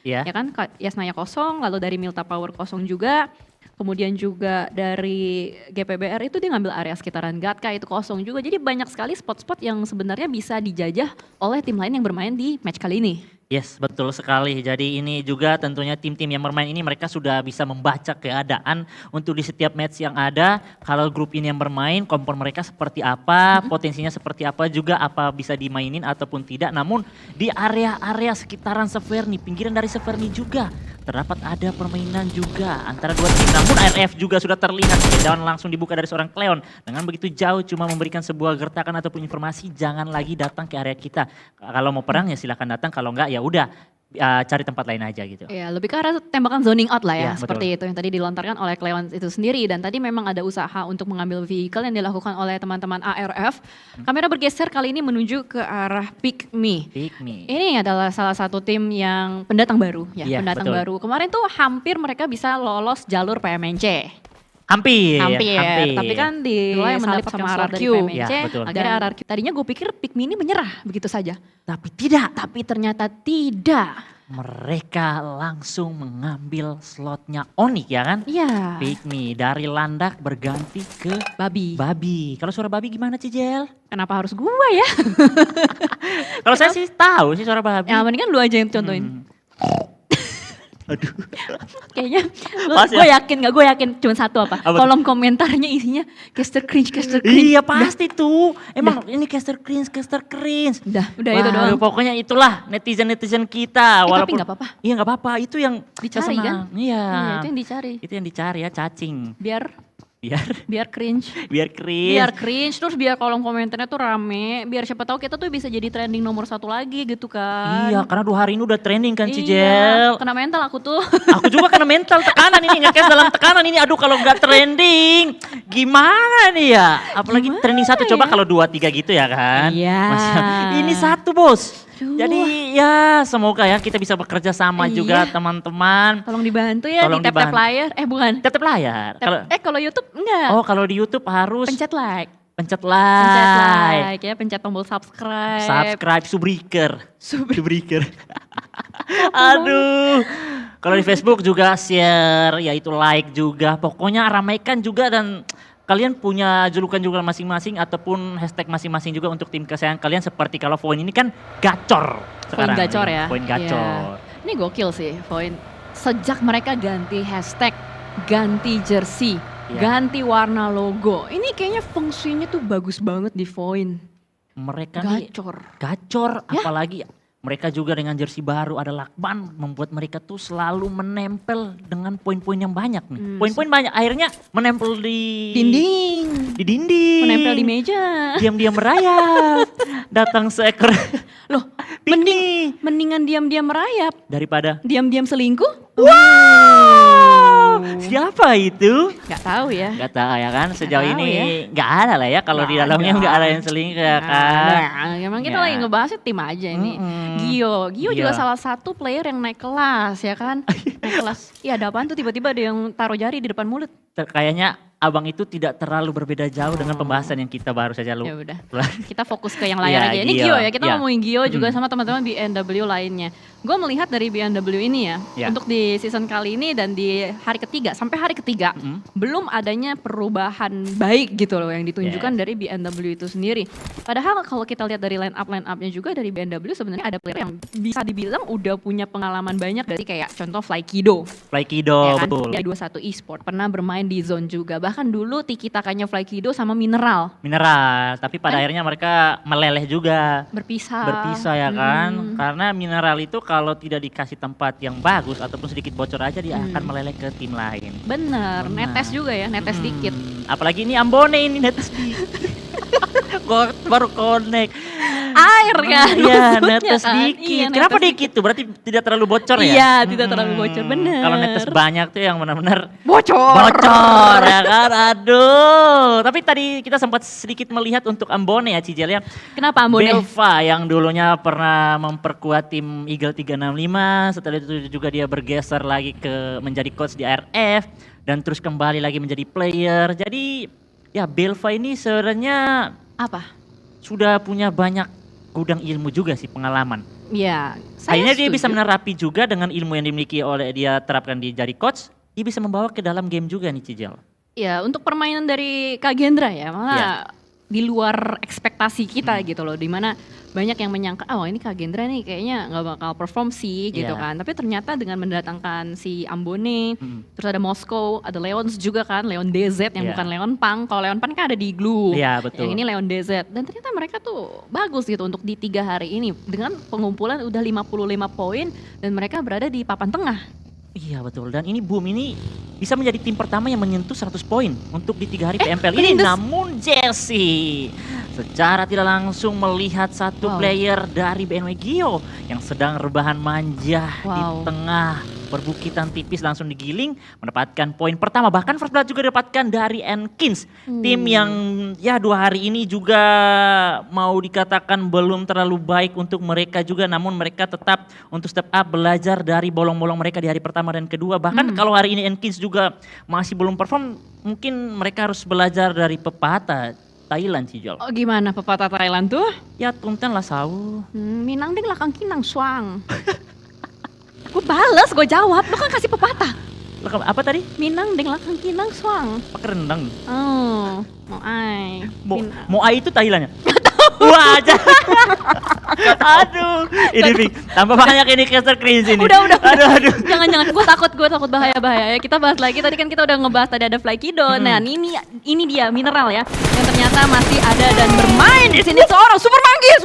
Iya. Ya kan, Yasnaya kosong, lalu dari Milta Power kosong juga. Kemudian juga dari GPBR itu dia ngambil area sekitaran Gatka itu kosong juga. Jadi banyak sekali spot-spot yang sebenarnya bisa dijajah oleh tim lain yang bermain di match kali ini. Yes, betul sekali. Jadi ini juga tentunya tim-tim yang bermain ini mereka sudah bisa membaca keadaan untuk di setiap match yang ada. Kalau grup ini yang bermain, kompon mereka seperti apa, potensinya seperti apa juga, apa bisa dimainin ataupun tidak. Namun di area-area sekitaran Severny, pinggiran dari Severny juga terdapat ada permainan juga antara dua tim. Namun RF juga sudah terlihat dan langsung dibuka dari seorang Cleon. Dengan begitu jauh cuma memberikan sebuah gertakan ataupun informasi, jangan lagi datang ke area kita. Kalau mau perang ya silahkan datang, kalau enggak ya udah cari tempat lain aja gitu. Ya, lebih ke arah tembakan zoning out lah ya, Ya, seperti itu yang tadi dilontarkan oleh Cleon itu sendiri. Dan tadi memang ada usaha untuk mengambil vehicle yang dilakukan oleh teman-teman ARF. Kamera bergeser kali ini menuju ke arah Pick Me. Pick Me. Ini adalah salah satu tim yang pendatang baru ya, Iya, pendatang betul. baru. Kemarin tuh hampir mereka bisa lolos jalur PMNC. Hampir. Tapi kan Mulai disalip mendapatkan sama slot RRQ. dari PMNC. Ya, betul. Akhirnya RRQ. Tadinya gue pikir Pick Me ini menyerah begitu saja. Tapi tidak. Tapi ternyata tidak. Mereka langsung mengambil slotnya Onyx ya kan? Iya. Pick Me dari Landak berganti ke Babi. Babi. Kalau suara Babi gimana Cijel? Kenapa harus gue ya? Kalau saya sih tahu sih suara Babi. Ya mendingan lu aja yang contohin. Aduh. Kayaknya Pas ya? gue yakin cuma satu apa? Apa tuh? Kolom komentarnya isinya caster cringe. Iya pasti tuh. Emang ini caster cringe. Udah itu doang. Pokoknya itulah netizen kita. Tapi nggak apa-apa. Iya nggak apa-apa. Itu yang Dicari kan? senang. Iya. Iya, itu yang dicari. Itu yang dicari ya cacing. Biar cringe. Biar cringe. Biar cringe, terus biar kolom komentarnya tuh rame, biar siapa tahu kita tuh bisa jadi trending nomor 1 lagi gitu kan. Iya karena 2 hari ini udah trending kan Iya, Cijel. kena mental aku tuh. Aku juga kena mental tekanan ini, nge-cast dalam tekanan ini. Aduh kalau nggak trending gimana nih ya. Apalagi Gimana trending 1 coba ya? kalau 2, 3 gitu ya kan. Iya. Ini 1 bos. Aduh. Jadi ya semoga ya kita bisa bekerja sama Iya. juga teman-teman. Tolong dibantu ya Tolong di tap-tap dibantu. layar. Bukan. Tap-tap layar. Kalau YouTube enggak. Oh kalau di YouTube harus Pencet like. pencet Pencet like. like ya, pencet tombol subscribe. Subscribe, Subriker. Aduh. Kalau di Facebook juga share, yaitu like juga. Pokoknya ramaikan juga dan kalian punya julukan juga masing-masing ataupun hashtag masing-masing juga untuk tim kesayangan kalian. Seperti kalau Voin ini kan gacor Poin sekarang. gacor ya. Poin gacor. Iya. Ini gokil sih Voin. Sejak mereka ganti hashtag, ganti jersey, Iya. ganti warna logo. Ini kayaknya fungsinya tuh bagus banget di Voin. Mereka nih gacor, Ya. apalagi mereka juga dengan jersey baru ada lakban membuat mereka tuh selalu menempel dengan poin-poin yang banyak nih. Poin-poin banyak akhirnya menempel di Dinding. Di dinding. Menempel di meja. Diam-diam merayap. Datang seekor Loh, mendingan diam-diam merayap. daripada Diam-diam selingkuh? wow. Siapa itu? Gak tahu ya. Gak tahu ya kan. Sejauh tahu ini ya. gak ada lah ya kalau di Nggak dalamnya ada. gak ada yang selingkuh ya kan. Nah, emang kita Ya. lagi ngebahasnya tim aja ini. Gio juga Iya. salah satu player yang naik kelas ya kan. Naik kelas. Iya ada apaan tuh tiba-tiba ada yang taruh jari di depan mulut. Kayaknya abang itu tidak terlalu berbeda jauh dengan pembahasan yang kita baru saja Ya udah. Kita fokus ke yang layar Iya, aja. Ini Gio. Gio ya, kita Iya. ngomongin Gio juga sama teman-teman BMW lainnya. Gue melihat dari BMW ini ya, Iya. untuk di season kali ini dan di hari ketiga, sampai hari ketiga, belum adanya perubahan baik gitu loh yang ditunjukkan dari BMW itu sendiri. Padahal kalau kita lihat dari line up-nya juga dari BMW sebenarnya ada player yang bisa dibilang udah punya pengalaman banyak dari kayak contoh Flykido. Flykido, Ya kan? betul. Dari 21 Esport, pernah bermain di Zone juga. Bahkan dulu tiki-takanya Flykido sama Mineral. Mineral, tapi pada akhirnya mereka meleleh juga. Berpisah Ya kan, karena Mineral itu kalau tidak dikasih tempat yang bagus ataupun sedikit bocor aja dia akan meleleh ke tim lain. Bener, netes juga ya, netes dikit. Apalagi ini Ambone ini netes dikit. Gua baru connect. Air kan Iya, maksudnya netes kan. dikit. Iya, Kenapa netes dikit tuh? Berarti tidak terlalu bocor ya? Iya, tidak terlalu bocor, bener. Kalau netes banyak tuh yang benar-benar Bocor. bocor ya kan. Aduh. Tapi tadi kita sempat sedikit melihat untuk Ambone ya Cijel ya. Kenapa Ambone? Belva yang dulunya pernah memperkuat tim Eagle 365, setelah itu juga dia bergeser lagi ke menjadi coach di ARF dan terus kembali lagi menjadi player. Jadi ya Belva ini sebenarnya Apa? sudah punya banyak gudang ilmu juga sih, pengalaman. Ya, saya Akhirnya dia setuju. bisa menerapi juga dengan ilmu yang dimiliki oleh dia terapkan di jadi coach, dia bisa membawa ke dalam game juga nih Cijel. Ya, untuk permainan dari Kak Gendra ya, malah Ya. di luar ekspektasi kita gitu loh. Dimana banyak yang menyangka, oh ini Kak Gendra nih kayaknya nggak bakal perform sih gitu Ya. kan. Tapi ternyata dengan mendatangkan si Ambone, Hmm. terus ada Moskow, ada Leons juga kan, Leon DZ yang Ya. bukan Leon Pang. Kalau Leon Pang kan ada di Glue. Iya, betul. Yang ini Leon DZ. Dan ternyata mereka tuh bagus gitu untuk di 3 hari ini. Dengan pengumpulan udah 55 poin dan mereka berada di papan tengah. Iya betul, dan ini Boom ini bisa menjadi tim pertama yang menyentuh 100 poin untuk di 3 hari PMPL ini. Menindas. Namun Jesse secara tidak langsung melihat satu Wow. player dari BNW Gio yang sedang rebahan manja di Wow. tengah perbukitan tipis langsung digiling mendapatkan poin pertama. Bahkan first blood juga didapatkan dari Enkins, tim yang ya 2 hari ini juga mau dikatakan belum terlalu baik untuk mereka juga, namun mereka tetap untuk step up belajar dari bolong-bolong mereka di hari pertama dan kedua. Bahkan kalau hari ini Enkins juga masih belum perform, mungkin mereka harus belajar dari pepatah Thailand sih Jol. Oh gimana pepatah Thailand tuh? Ya tunten lah sau. Minang ding lakang kinang suang. Gue bales, gue jawab. Lu kan kasih pepatah. Apa tadi? Minang ding lakang kinang suang. Pakai rendang. Oh, mau ai. Moai itu Thailandnya? Wah, aduh, ini Pink, tambah banyak ini caster cringe ini. Udah. Aduh. Jangan, gue takut bahaya ya. Kita bahas lagi. Tadi kan kita udah ngebahas tadi ada Flykido. Nah, ini dia mineral ya, yang ternyata masih ada dan bermain di sini seorang Super Manggis.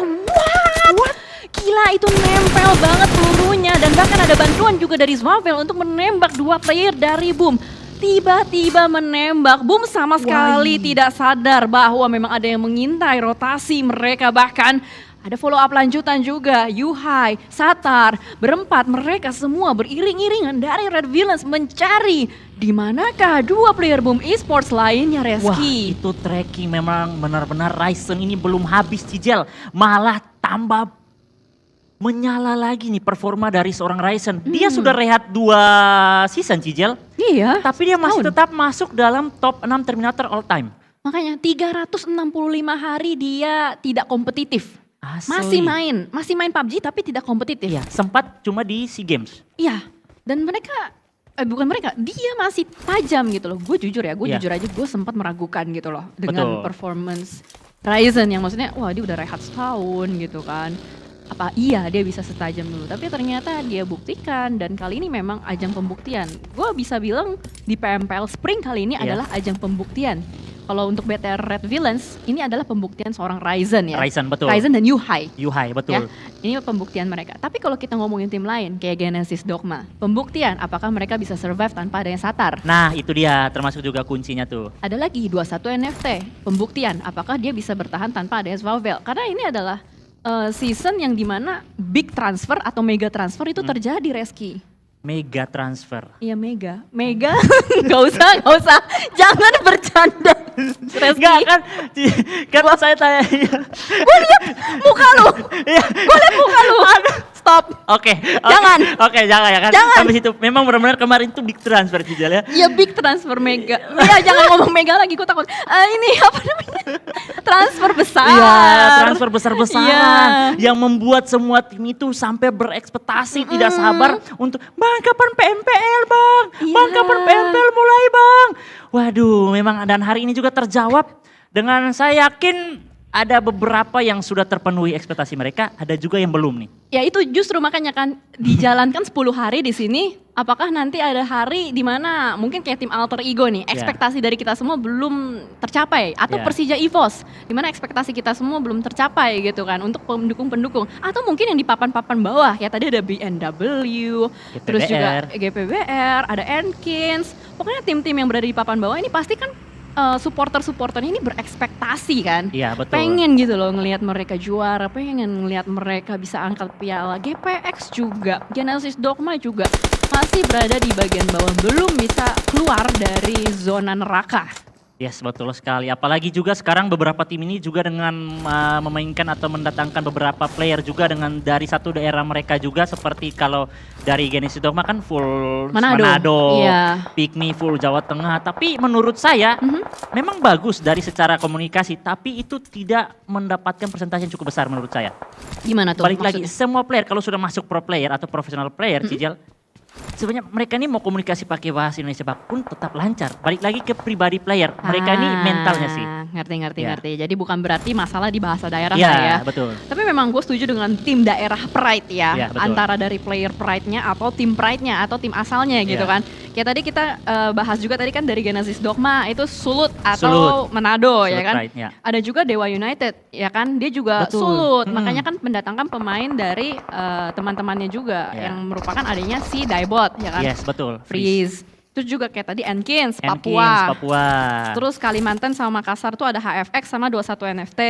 What? Gila, itu nempel banget pelurunya dan bahkan ada bantuan juga dari Zwavel untuk menembak 2 player dari Boom. Tiba-tiba menembak, Boom sama sekali tidak sadar bahwa memang ada yang mengintai rotasi mereka. Bahkan ada follow up lanjutan juga, Yuhai, Satar, berempat mereka semua beriring-iringan dari Red Villains mencari di manakah 2 player Boom Esports lainnya, Wah, Reski. itu tracking memang benar-benar Ryzen ini belum habis Cijel, malah tambah menyala lagi nih performa dari seorang Ryzen. Dia sudah rehat 2 season Cijel, Iya, tapi dia masih setahun. tetap masuk dalam top 6 Terminator all time. Makanya 365 hari dia tidak kompetitif. Asli. Masih main PUBG tapi tidak kompetitif. Iya, sempat cuma di SEA Games. Iya, dan bukan mereka, dia masih tajam gitu loh. Gue jujur Iya. aja gue sempat meragukan gitu loh dengan Betul. performance Ryzen yang maksudnya wah dia udah rehat setahun gitu kan. Apa iya dia bisa setajam dulu, tapi ternyata dia buktikan dan kali ini memang ajang pembuktian. Gue bisa bilang di PMPL Spring kali ini Iya. adalah ajang pembuktian. Kalau untuk BTR Red Villains ini adalah pembuktian seorang Ryzen ya. Ryzen, betul. Ryzen dan Yuhai. Yuhai, betul. Ya, ini pembuktian mereka. Tapi kalau kita ngomongin tim lain kayak Genesis Dogma, pembuktian apakah mereka bisa survive tanpa adanya Satar? Nah, itu dia termasuk juga kuncinya tuh. Ada lagi 21 NFT, pembuktian apakah dia bisa bertahan tanpa adanya Zwavel? Karena ini adalah season yang dimana big transfer atau mega transfer itu terjadi, Reski. Mega transfer. Iya mega, nggak usah, jangan bercanda, Reski. Enggak kan? Kan saya tanya. Gue lihat muka lu, Iya. stop. Oke. Jangan. Oke, jangan ya kan. Jangan. Sampai situ memang benar-benar kemarin itu big transfer Cijal ya. Iya big transfer mega. Iya jangan ngomong mega lagi, gue takut. Ini apa namanya? Transfer besar. Iya, transfer besar-besaran Iya. yang membuat semua tim itu sampai berekspektasi tidak sabar untuk Bang kapan PMPL Bang? Bang Iya. kapan PMPL mulai Bang? Waduh, memang dan hari ini juga terjawab dengan saya yakin ada beberapa yang sudah terpenuhi ekspektasi mereka, ada juga yang belum nih. Ya itu justru makanya kan dijalankan 10 hari di sini. Apakah nanti ada hari di mana mungkin kayak tim alter ego nih, ekspektasi dari kita semua belum tercapai atau Ya. Persija EVOS di mana ekspektasi kita semua belum tercapai gitu kan untuk pendukung-pendukung atau mungkin yang di papan-papan bawah ya tadi ada BNW, terus juga GPBR, ada Enkins. Pokoknya tim-tim yang berada di papan bawah ini pasti kan supporter-supporternya ini berekspektasi kan. Iya, betul. Pengen gitu loh ngelihat mereka juara, pengen ngelihat mereka bisa angkat piala. GPX juga, Genesis Dogma juga masih berada di bagian bawah, belum bisa keluar dari zona neraka. Yes, betul sekali. Apalagi juga sekarang beberapa tim ini juga dengan memainkan atau mendatangkan beberapa player juga dengan dari satu daerah mereka juga, seperti kalau dari Genesis Dogma kan full Manado, Iya. Pikmi full Jawa Tengah. Tapi menurut saya memang bagus dari secara komunikasi, tapi itu tidak mendapatkan persentase yang cukup besar menurut saya. Gimana tuh Balik lagi, maksudnya? semua player kalau sudah masuk pro player atau professional player, Cijal, sebenarnya mereka ini mau komunikasi pakai bahasa Indonesia pun tetap lancar. Balik lagi ke pribadi player, mereka ini mentalnya sih. Ngerti. Ya. Jadi bukan berarti masalah di bahasa daerah Iya, lah ya. betul. Tapi memang gue setuju dengan tim daerah Pride ya. Iya, betul. Antara dari player Pride-nya atau tim Pride-nya atau tim asalnya gitu Iya. kan. Kayak tadi kita bahas juga tadi kan dari Genesis Dogma itu Sulut atau Sulut. Manado ya Sulut kan. Pride, ya. Ada juga Dewa United ya kan. Dia juga Betul. Sulut. Makanya kan mendatangkan pemain dari teman-temannya juga Iya. yang merupakan adanya si Daibot ya kan. Yes, betul. Freeze. Terus juga kayak tadi Enkins, Enkins, Papua. Papua. Terus Kalimantan sama Makassar tuh ada HFX sama 21 NFT.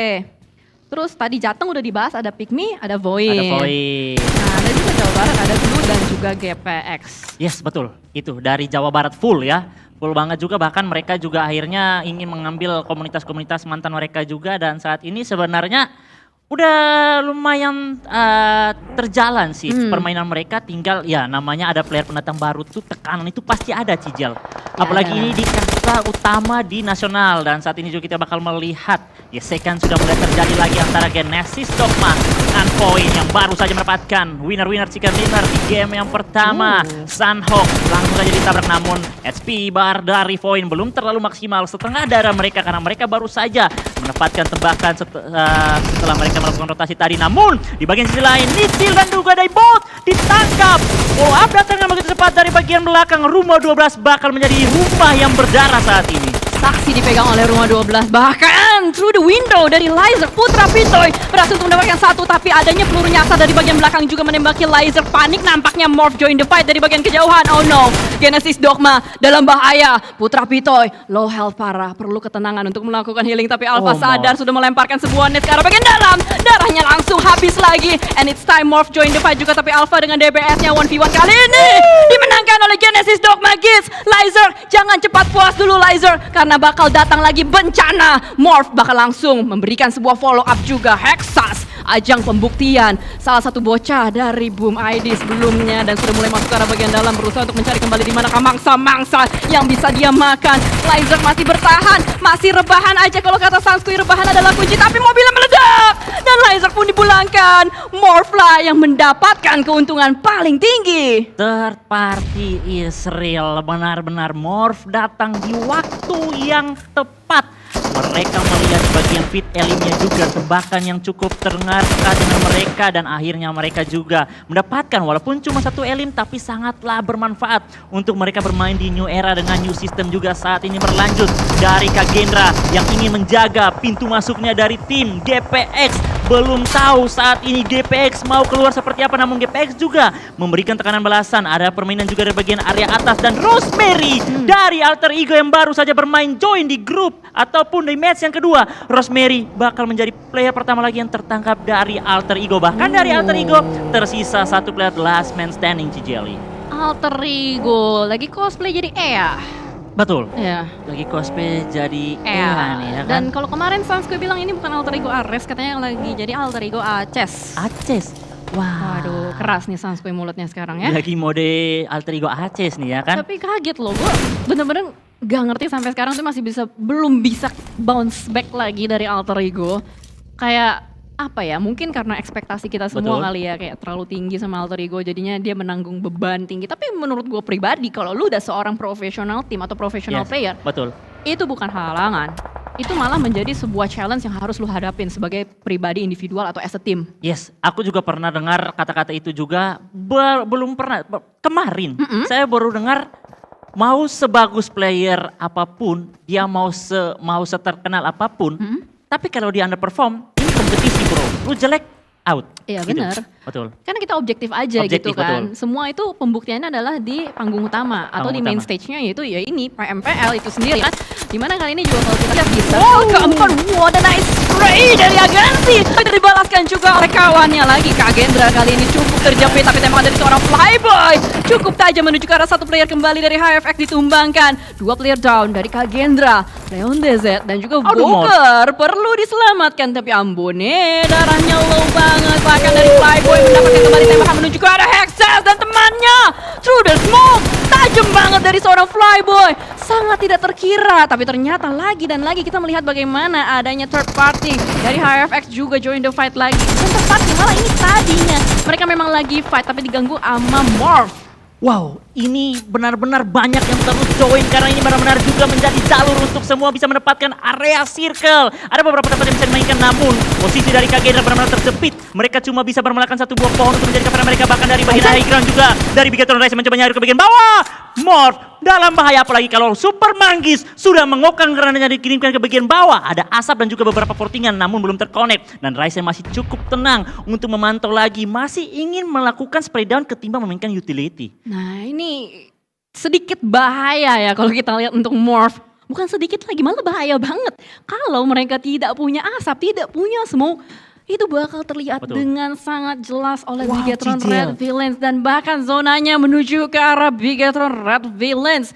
Terus tadi Jateng udah dibahas ada Pikmi, ada Void. Ada Void. Nah, ada juga Jawa Barat ada Blue dan juga GPX. Yes, betul. Itu dari Jawa Barat full ya. Full banget juga, bahkan mereka juga akhirnya ingin mengambil komunitas-komunitas mantan mereka juga, dan saat ini sebenarnya udah lumayan terjalan sih permainan mereka. Tinggal ya namanya ada player pendatang baru tuh, tekanan itu pasti ada, Cijal. Apalagi ada. ini di kasta utama di nasional, dan saat ini juga kita bakal melihat gesekan sudah mulai terjadi lagi antara Genesis Dogma dan Point yang baru saja mendapatkan winner chicken dinner di game yang pertama. Sunhawk langsung saja ditabrak, namun HP bar dari Point belum terlalu maksimal, setengah darah mereka karena mereka baru saja mendapatkan tembakan setelah mereka melakukan rotasi tadi. Namun di bagian sisi lain Nitil dan juga Daibot ditangkap. Follow up datang dengan begitu cepat dari bagian belakang. Rumah 12 bakal menjadi rumah yang berdarah saat ini. Saksi dipegang oleh Rumah 12, bahkan through the window dari Laser. Putra Pitoy berhasil untuk mendapatkan satu, tapi adanya peluru nyasar dari bagian belakang juga menembaki Laser. Panik nampaknya, Morph join the fight dari bagian kejauhan. Oh no, Genesis Dogma dalam bahaya. Putra Pitoy low health parah, perlu ketenangan untuk melakukan healing, tapi Alpha sadar, sudah melemparkan sebuah net ke arah bagian dalam. Darahnya langsung habis lagi, and it's time Morph join the fight juga, tapi Alpha dengan DPS-nya 1v1 kali ini dimenangkan oleh Genesis Dogma Kids. Laser, jangan cepat puas dulu Laser, karena bakal datang lagi bencana. Morph bakal langsung memberikan sebuah follow up juga. Hexas, ajang pembuktian salah satu bocah dari Boom ID sebelumnya, dan sudah mulai masuk ke arah bagian dalam, berusaha untuk mencari kembali di manakah mangsa-mangsa yang bisa dia makan. Laser masih bertahan, masih rebahan aja, kalau kata Sanskui rebahan adalah kunci, tapi mobilnya meledak dan Laser pun dipulangkan. Morph lah yang mendapatkan keuntungan paling tinggi. Third party is real, benar-benar Morph datang di waktu yang tepat. Mereka melihat bagian fit elimnya juga, tembakan yang cukup terngaka dengan mereka, dan akhirnya mereka juga mendapatkan walaupun cuma satu elim, tapi sangatlah bermanfaat untuk mereka bermain di new era dengan new system juga saat ini berlanjut dari Kak Gendra yang ingin menjaga pintu masuknya dari tim GPX. Belum tahu saat ini GPX mau keluar seperti apa, namun GPX juga memberikan tekanan balasan. Ada permainan juga dari bagian area atas, dan Rosemary dari Alter Ego yang baru saja bermain join di grup ataupun di match yang kedua. Rosemary bakal menjadi player pertama lagi yang tertangkap dari Alter Ego. Bahkan dari Alter Ego tersisa satu player last man standing, Cijeli. Alter Ego lagi cosplay jadi Ea. Betul. Ya. Lagi cosplay jadi Ea nih ya kan. Dan kalau kemarin Sanskui bilang ini bukan Alter Ego Ares, katanya yang lagi jadi Alter Ego Aces. Aces. Wah. Waduh, keras nih Sanskui mulutnya sekarang ya. Lagi mode Alter Ego Aces nih ya kan. Tapi kaget loh, gue bener-bener gak ngerti sampai sekarang tuh masih belum bisa bounce back lagi dari Alter Ego. Kayak apa ya, mungkin karena ekspektasi kita semua Betul. kali ya, kayak terlalu tinggi sama Alter Ego, jadinya dia menanggung beban tinggi. Tapi menurut gue pribadi, kalau lu udah seorang profesional tim atau profesional Yes, player, betul. itu bukan halangan. Itu malah menjadi sebuah challenge yang harus lu hadapin sebagai pribadi individual atau as a team. Yes, aku juga pernah dengar kata-kata itu juga. Belum pernah. Kemarin saya baru dengar, mau sebagus player apapun, dia mau seterkenal apapun, tapi kalau dia underperform, ini kompetisi bro. Lu jelek, out. Iya Gitu. benar. Betul. Karena kita objektif aja Objektif, gitu kan. betul. Semua itu pembuktiannya adalah di panggung utama atau Panggung di main utama. stage-nya, yaitu ya ini PMPL itu sendiri kan. Dimana kali ini juga kalau kita lihat bisa keempat, what a nice spray dari Agensi. Dibalaskan juga oleh kawannya lagi. Kak Gendra kali ini cukup terjepit, tapi tembakan dari seorang Flyboy cukup saja menuju ke arah satu player kembali dari HFX ditumbangkan. 2 player down dari Kagendra, Leon DZ dan juga Boker perlu diselamatkan. Tapi Ambone darahnya low banget. Bahkan dari Flyboy mendapatkan kembali tembakan menuju ke arah Hexes dan temannya. Through the smoke, tajam banget dari seorang Flyboy. Sangat tidak terkira, tapi ternyata lagi dan lagi kita melihat bagaimana adanya third party dari HFX juga join the fight lagi. Dan third party malah ini tadinya mereka memang lagi fight tapi diganggu sama Morph. Wow, ini benar-benar banyak yang terus join karena ini benar-benar juga menjadi jalur untuk semua bisa mendapatkan area circle. Ada beberapa tempat yang bisa dimainkan namun posisi dari Kagendra benar-benar terjepit. Mereka cuma bisa bermelakan satu buah pohon untuk menjadi cover mereka, bahkan dari bagian high ground juga. Dari Bigetron Rise mencoba nyari ke bagian bawah. Morph dalam bahaya, apalagi kalau Super Manggis sudah mengokang granatnya dikirimkan ke bagian bawah. Ada asap dan juga beberapa portingan namun belum terkonek. Dan Rise masih cukup tenang untuk memantau lagi. Masih ingin melakukan spray down ketimbang memainkan utility. Nah ini sedikit bahaya ya kalau kita lihat untuk Morph. Bukan sedikit lagi, malah bahaya banget. Kalau mereka tidak punya asap, tidak punya smoke, itu bakal terlihat dengan sangat jelas oleh Bigetron Red Villains. Dan bahkan zonanya menuju ke arah Bigetron Red Villains.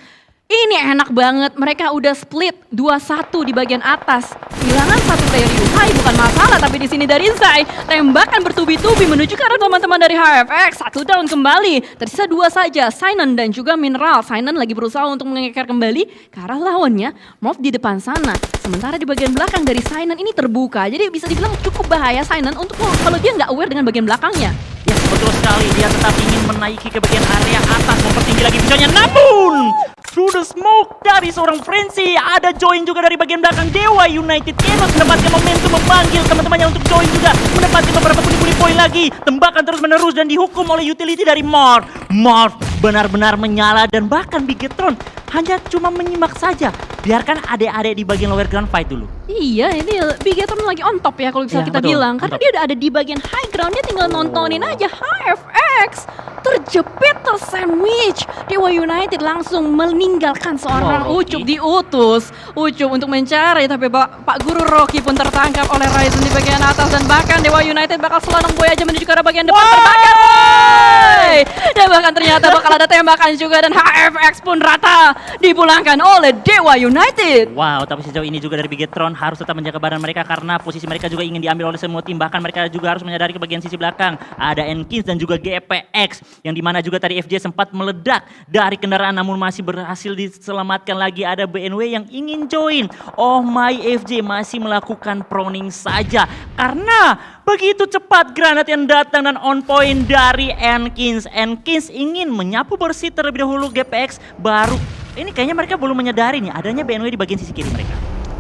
Ini enak banget, mereka udah split 2-1 di bagian atas. Kehilangan satu player Yuhai bukan masalah, tapi di sini dari Zai tembakan bertubi-tubi menuju ke arah teman-teman dari HFX. 1 down kembali, tersisa 2 saja, Sinon dan juga Mineral. Sinon lagi berusaha untuk mengeker kembali ke arah lawannya, Morph di depan sana. Sementara di bagian belakang dari Sinon ini terbuka, jadi bisa dibilang cukup bahaya Sinon untuk kalau dia nggak aware dengan bagian belakangnya. Ya betul sekali, dia tetap ingin menaiki ke bagian area atas, mempertinggi lagi visionnya. Namun through the smoke dari seorang Frenzy, ada join juga dari bagian belakang Dewa United. Kenos mendapatkan momentum memanggil teman-temannya untuk join juga, mendapatkan beberapa puli-puli poin lagi. Tembakan terus menerus dan dihukum oleh utility dari Morph. Morph benar-benar menyala dan bahkan Bigetron hanya cuma menyimak saja. Biarkan adik-adik di bagian lower ground fight dulu. Iya, ini Bigetron lagi on top ya kalau bisa kita bilang. Karena dia udah ada di bagian high ground, dia tinggal nontonin aja HFX. Terjepit, tersandwich. Dewa United langsung meninggalkan seorang Ucup, diutus Ucup untuk mencari. Tapi Pak Guru Rocky pun tertangkap oleh Ryzen di bagian atas. Dan bahkan Dewa United bakal selonong boy aja menuju ke arah bagian depan. Terbakar boy! Dan bahkan ternyata bakal ada tembakan juga. Dan HFX pun rata dipulangkan oleh Dewa United. Wow, tapi sejauh ini juga dari Bigetron harus tetap menjaga badan mereka karena posisi mereka juga ingin diambil oleh semua tim. Bahkan mereka juga harus menyadari ke bagian sisi belakang ada Enkins dan juga GPX yang dimana juga tadi FJ sempat meledak dari kendaraan namun masih berhasil diselamatkan lagi. Ada BNW yang ingin join. Oh my, FJ masih melakukan proning saja karena begitu cepat granat yang datang dan on point dari Enkins. Enkins ingin menyapu bersih terlebih dahulu GPX, baru ini kayaknya mereka belum menyadari nih adanya BNW di bagian sisi kiri mereka.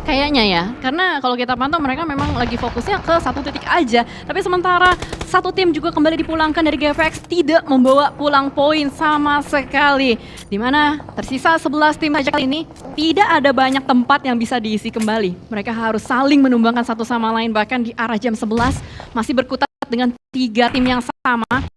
Kayaknya ya, karena kalau kita pantau mereka memang lagi fokusnya ke satu titik aja. Tapi sementara satu tim juga kembali dipulangkan dari GFX tidak membawa pulang poin sama sekali. Dimana tersisa 11 tim saja kali ini, tidak ada banyak tempat yang bisa diisi kembali. Mereka harus saling menumbangkan satu sama lain, bahkan di arah jam 11 masih berkutat dengan 3 tim yang sama.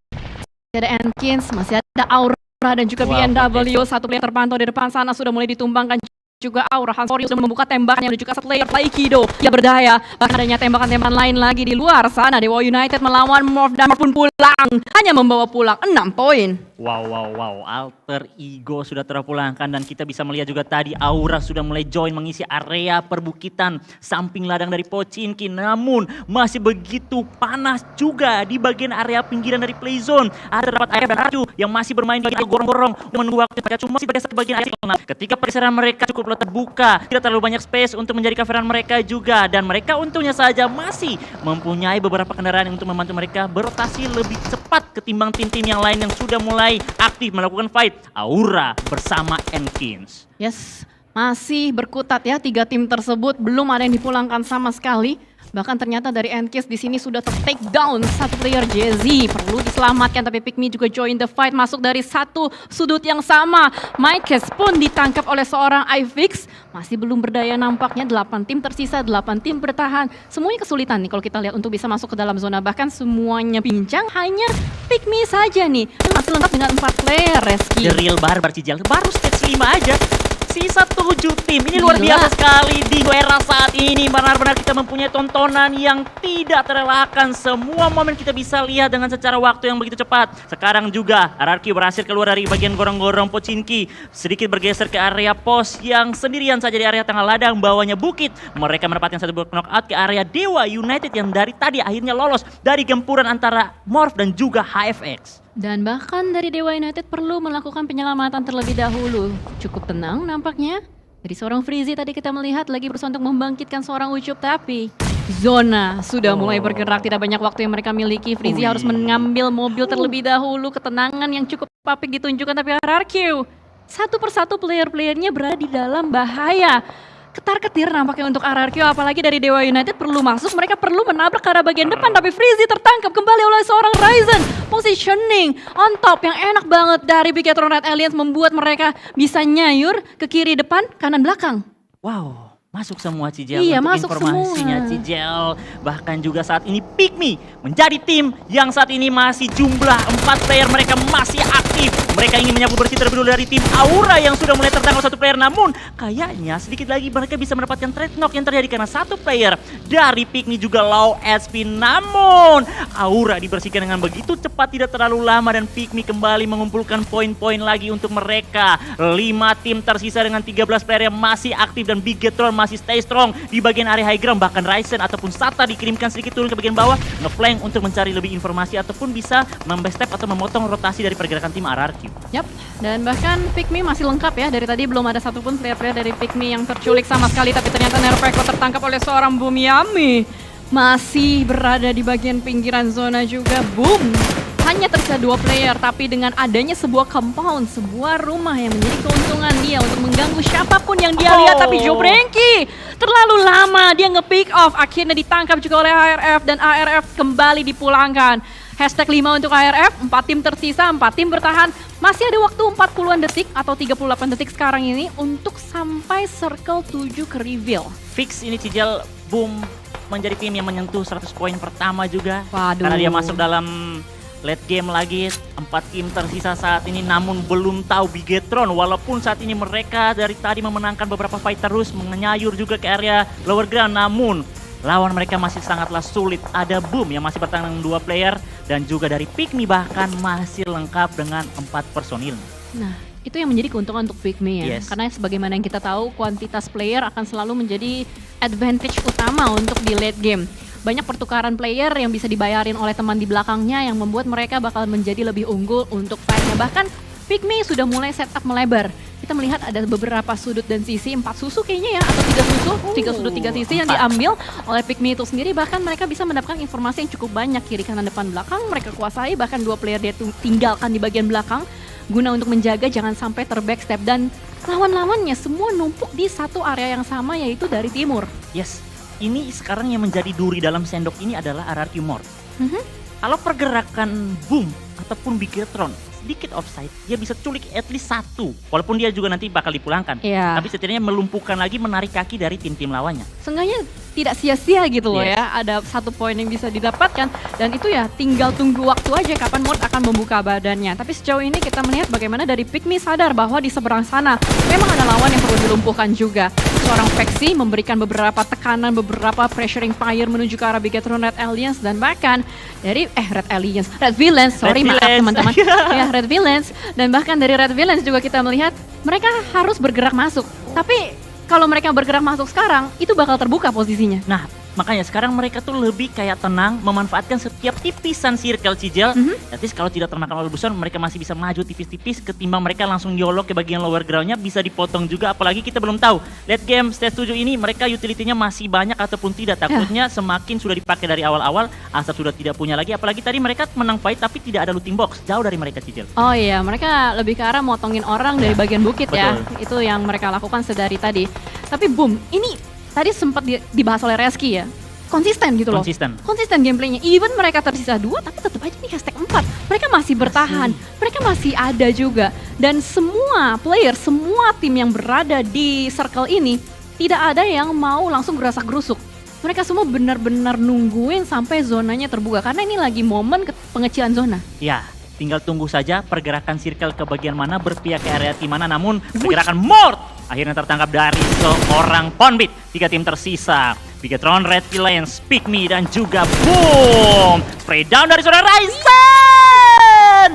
Masih ada Enkins, masih ada Aura dan juga BNW. Satu player terpantau di depan sana sudah mulai ditumbangkan. Juga Aura Hansori sudah membuka tembakannya menuju ke player Aikido. Ia berdaya, bahkan adanya tembakan-tembakan lain lagi di luar sana. Dewa United melawan Morph dan Morph pun pulang. Hanya membawa pulang 6 poin. Wow, alter ego sudah terpulangkan dan kita bisa melihat juga tadi Aura sudah mulai join mengisi area perbukitan samping ladang dari Pochinki. Namun masih begitu panas juga di bagian area pinggiran dari play zone. Ada dapat air dan Raju yang masih bermain bagian gorong-gorong menunggu waktu mereka cuma masih bergeser ke bagian area. Ketika pergeseran mereka cukup terbuka, tidak terlalu banyak space untuk menjadi coveran mereka juga, dan mereka untungnya saja masih mempunyai beberapa kendaraan yang untuk membantu mereka berotasi lebih cepat ketimbang tim-tim yang lain yang sudah mulai aktif melakukan fight. Aura bersama Enkins. Yes, masih berkutat ya 3 tim tersebut, belum ada yang dipulangkan sama sekali. Bahkan ternyata dari Enkins di sini sudah ter-take down satu player Jazzy. Perlu diselamatkan tapi Pikmi juga join the fight, masuk dari satu sudut yang sama. Mikes pun ditangkap oleh seorang iFix. Masih belum berdaya nampaknya, 8 tim tersisa, 8 tim bertahan. Semuanya kesulitan nih kalau kita lihat untuk bisa masuk ke dalam zona. Bahkan semuanya pincang, hanya Pikmi saja nih. Masih lengkap dengan 4 player, Reski. The real barbar Cijal, baru stage 5 aja. Sisa 7 tim, ini luar Gila. biasa sekali di era saat ini. Benar-benar kita mempunyai tontonan yang tidak terelakkan. Semua momen kita bisa lihat dengan secara waktu yang begitu cepat. Sekarang juga RRQ berhasil keluar dari bagian gorong-gorong Pochinki. Sedikit bergeser ke area pos yang sendirian saja di area tengah ladang. Bawahnya bukit. Mereka mendapatkan satu knockout ke area Dewa United yang dari tadi akhirnya lolos dari gempuran antara Morph dan juga HFX. Dan bahkan dari Dewa United perlu melakukan penyelamatan terlebih dahulu. Cukup tenang nampaknya. Dari seorang Freezy tadi kita melihat lagi berusaha untuk membangkitkan seorang Ucup, tapi zona sudah mulai bergerak. Tidak banyak waktu yang mereka miliki. Freezy harus mengambil mobil terlebih dahulu. Ketenangan yang cukup apik ditunjukkan, tapi RRQ satu persatu player-playernya berada di dalam bahaya. Ketar-ketir nampaknya untuk RRQ, apalagi dari Dewa United perlu masuk, mereka perlu menabrak ke arah bagian depan, tapi Freezy tertangkap kembali oleh seorang Ryzen. Positioning on top yang enak banget dari Bigetron Red Alliance membuat mereka bisa nyayur ke kiri depan, kanan belakang. Wow, masuk semua Cijel. Iya, untuk masuk informasinya semua. Cijel. Bahkan juga saat ini Pikmi menjadi tim yang saat ini masih jumlah 4 player mereka masih aktif. Mereka ingin menyapu bersih terlebih dahulu dari tim Aura yang sudah mulai tertangkap satu player. Namun kayaknya sedikit lagi mereka bisa mendapatkan trade knock yang terjadi karena satu player dari Pikmi juga low HP. Namun Aura dibersihkan dengan begitu cepat, tidak terlalu lama, dan Pikmi kembali mengumpulkan poin-poin lagi untuk mereka. 5 tim tersisa dengan 13 player yang masih aktif dan Bigetron masih stay strong di bagian area high ground. Bahkan Ryzen ataupun Sata dikirimkan sedikit turun ke bagian bawah ngeflank untuk mencari lebih informasi ataupun bisa membestep atau memotong rotasi dari pergerakan tim RRQ. Yap, dan bahkan Pikmi masih lengkap ya. Dari tadi belum ada satupun player-player dari Pikmi yang terculik sama sekali. Tapi ternyata Nerfeko tertangkap oleh seorang Bumiyami. Masih berada di bagian pinggiran zona juga. Boom! Hanya tersisa 2 player, tapi dengan adanya sebuah compound, sebuah rumah yang menjadi keuntungan dia untuk mengganggu siapapun yang dia lihat. Tapi Jobrenki terlalu lama, dia nge-pick off. Akhirnya ditangkap juga oleh ARF dan ARF kembali dipulangkan. Hashtag 5 untuk ARF, 4 tim tersisa, 4 tim bertahan. Masih ada waktu 40-an detik atau 38 detik sekarang ini untuk sampai circle 7 ke reveal. Fix ini Cijel, Boom menjadi tim yang menyentuh 100 poin pertama juga. Waduh. Karena dia masuk dalam late game lagi. 4 tim tersisa saat ini, namun belum tahu Bigetron. Walaupun saat ini mereka dari tadi memenangkan beberapa fight terus, menyayur juga ke area lower ground. Namun lawan mereka masih sangatlah sulit. Ada Boom yang masih bertahan dengan 2 player dan juga dari Pikmi bahkan masih lengkap dengan 4 personil. Nah, itu yang menjadi keuntungan untuk Pikmi ya. Yes. Karena sebagaimana yang kita tahu, kuantitas player akan selalu menjadi advantage utama untuk di late game. Banyak pertukaran player yang bisa dibayarin oleh teman di belakangnya yang membuat mereka bakal menjadi lebih unggul untuk fight-nya. Bahkan Pikmi sudah mulai setup melebar. Kita melihat ada beberapa sudut dan sisi, 4 susu kayaknya ya, atau 3 susu, 3 sudut 3 sisi yang diambil oleh Pikmi itu sendiri. Bahkan mereka bisa mendapatkan informasi yang cukup banyak, kiri kanan depan belakang mereka kuasai. Bahkan 2 player dia tinggalkan di bagian belakang guna untuk menjaga jangan sampai terbackstep. Dan lawan-lawannya semua numpuk di satu area yang sama, yaitu dari timur. Yes, ini sekarang yang menjadi duri dalam sendok ini adalah RRQ Morph. Kalau pergerakan Boom ataupun Bigetron sedikit offside, dia bisa culik at least 1. Walaupun dia juga nanti bakal dipulangkan. Iya. Tapi setidaknya melumpuhkan lagi, menarik kaki dari tim-tim lawannya. Seenggaknya tidak sia-sia gitu loh Yes. ya. Ada 1 poin yang bisa didapatkan. Dan itu ya tinggal tunggu waktu aja kapan Mort akan membuka badannya. Tapi sejauh ini kita melihat bagaimana dari Pikmi sadar bahwa di seberang sana memang ada lawan yang perlu dilumpuhkan juga. Seorang Vexi memberikan beberapa tekanan, beberapa pressuring fire menuju ke arah Bigetron Red Alliance. Dan bahkan dari Red Villains, sorry Red maaf Villains. teman-teman. Ya, Red Villains. Dan bahkan dari Red Villains juga kita melihat mereka harus bergerak masuk. Tapi kalau mereka bergerak masuk sekarang, itu bakal terbuka posisinya. Nah, makanya sekarang mereka tuh lebih kayak tenang, memanfaatkan setiap tipisan circle Cijel. At least kalau tidak termakan oleh busan, mereka masih bisa maju tipis-tipis ketimbang mereka langsung yolok ke bagian lower groundnya, bisa dipotong juga. Apalagi kita belum tahu, late game stage 7 ini mereka utility-nya masih banyak ataupun tidak. Takutnya semakin sudah dipakai dari awal-awal, Asap sudah tidak punya lagi. Apalagi tadi mereka menang fight tapi tidak ada looting box, jauh dari mereka Cijel. Oh iya, mereka lebih ke arah motongin orang dari bagian bukit ya. Betul. Itu yang mereka lakukan sedari tadi. Tapi Boom, ini tadi sempat dibahas oleh Reski ya. Konsisten gitu loh. Konsisten gameplaynya. Even mereka tersisa 2, tapi tetap aja nih hashtag 4. Mereka masih bertahan. Mereka masih ada juga. Dan semua player, semua tim yang berada di circle ini, tidak ada yang mau langsung gerasak gerusuk. Mereka semua benar-benar nungguin sampai zonanya terbuka. Karena ini lagi momen pengecilan zona. Ya, tinggal tunggu saja pergerakan circle ke bagian mana, berpihak ke area tim mana. Namun pergerakan Mort Akhirnya tertangkap dari seorang Ponbit. 3 tim tersisa. Bigetron, Red Lens, Pick Me, dan juga boom! Spray down dari seorang Ryzen!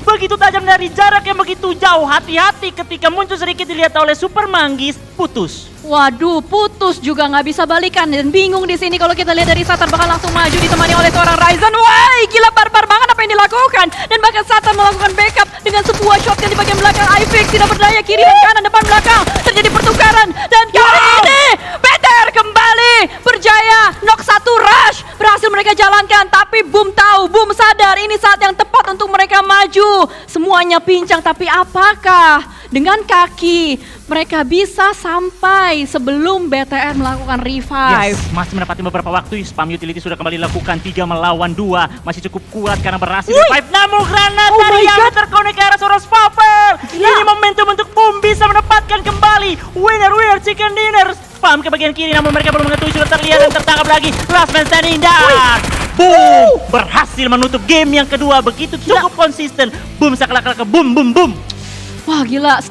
Begitu tajam dari jarak yang begitu jauh. Hati-hati ketika muncul sedikit dilihat oleh Super Manggis. Putus. Waduh, putus juga nggak bisa balikan dan bingung di sini kalau kita lihat dari Satan bakal langsung maju ditemani oleh seorang Ryzen. Wah, gila barbar banget apa yang dilakukan. Dan bahkan Satan melakukan backup dengan sebuah shotgun di bagian belakang. iFix tidak berdaya, kiri dan kanan, depan belakang. Terjadi pertukaran dan kali ini BTR kembali berjaya. Knock 1 rush berhasil mereka jalankan, tapi Boom tahu, Boom sadar ini saat yang tepat untuk mereka maju. Semuanya pincang, tapi apakah dengan kaki mereka bisa sampai sebelum BTR melakukan revive? Yes, masih mendapati beberapa waktu. Spam utility sudah kembali dilakukan. 3 melawan 2. Masih cukup kuat karena berhasil revive. Namun granat dari yang terkonek ke arah seorang Spapper. Ini momentum untuk Boom bisa mendapatkan kembali winner chicken dinner. Spam ke bagian kiri, namun mereka belum mengetahui sudah terlihat dan tertangkap lagi. Last man standing down. Boom berhasil menutup game yang kedua. Begitu cukup konsisten. Boom saklak-saklak, boom. Wah gila.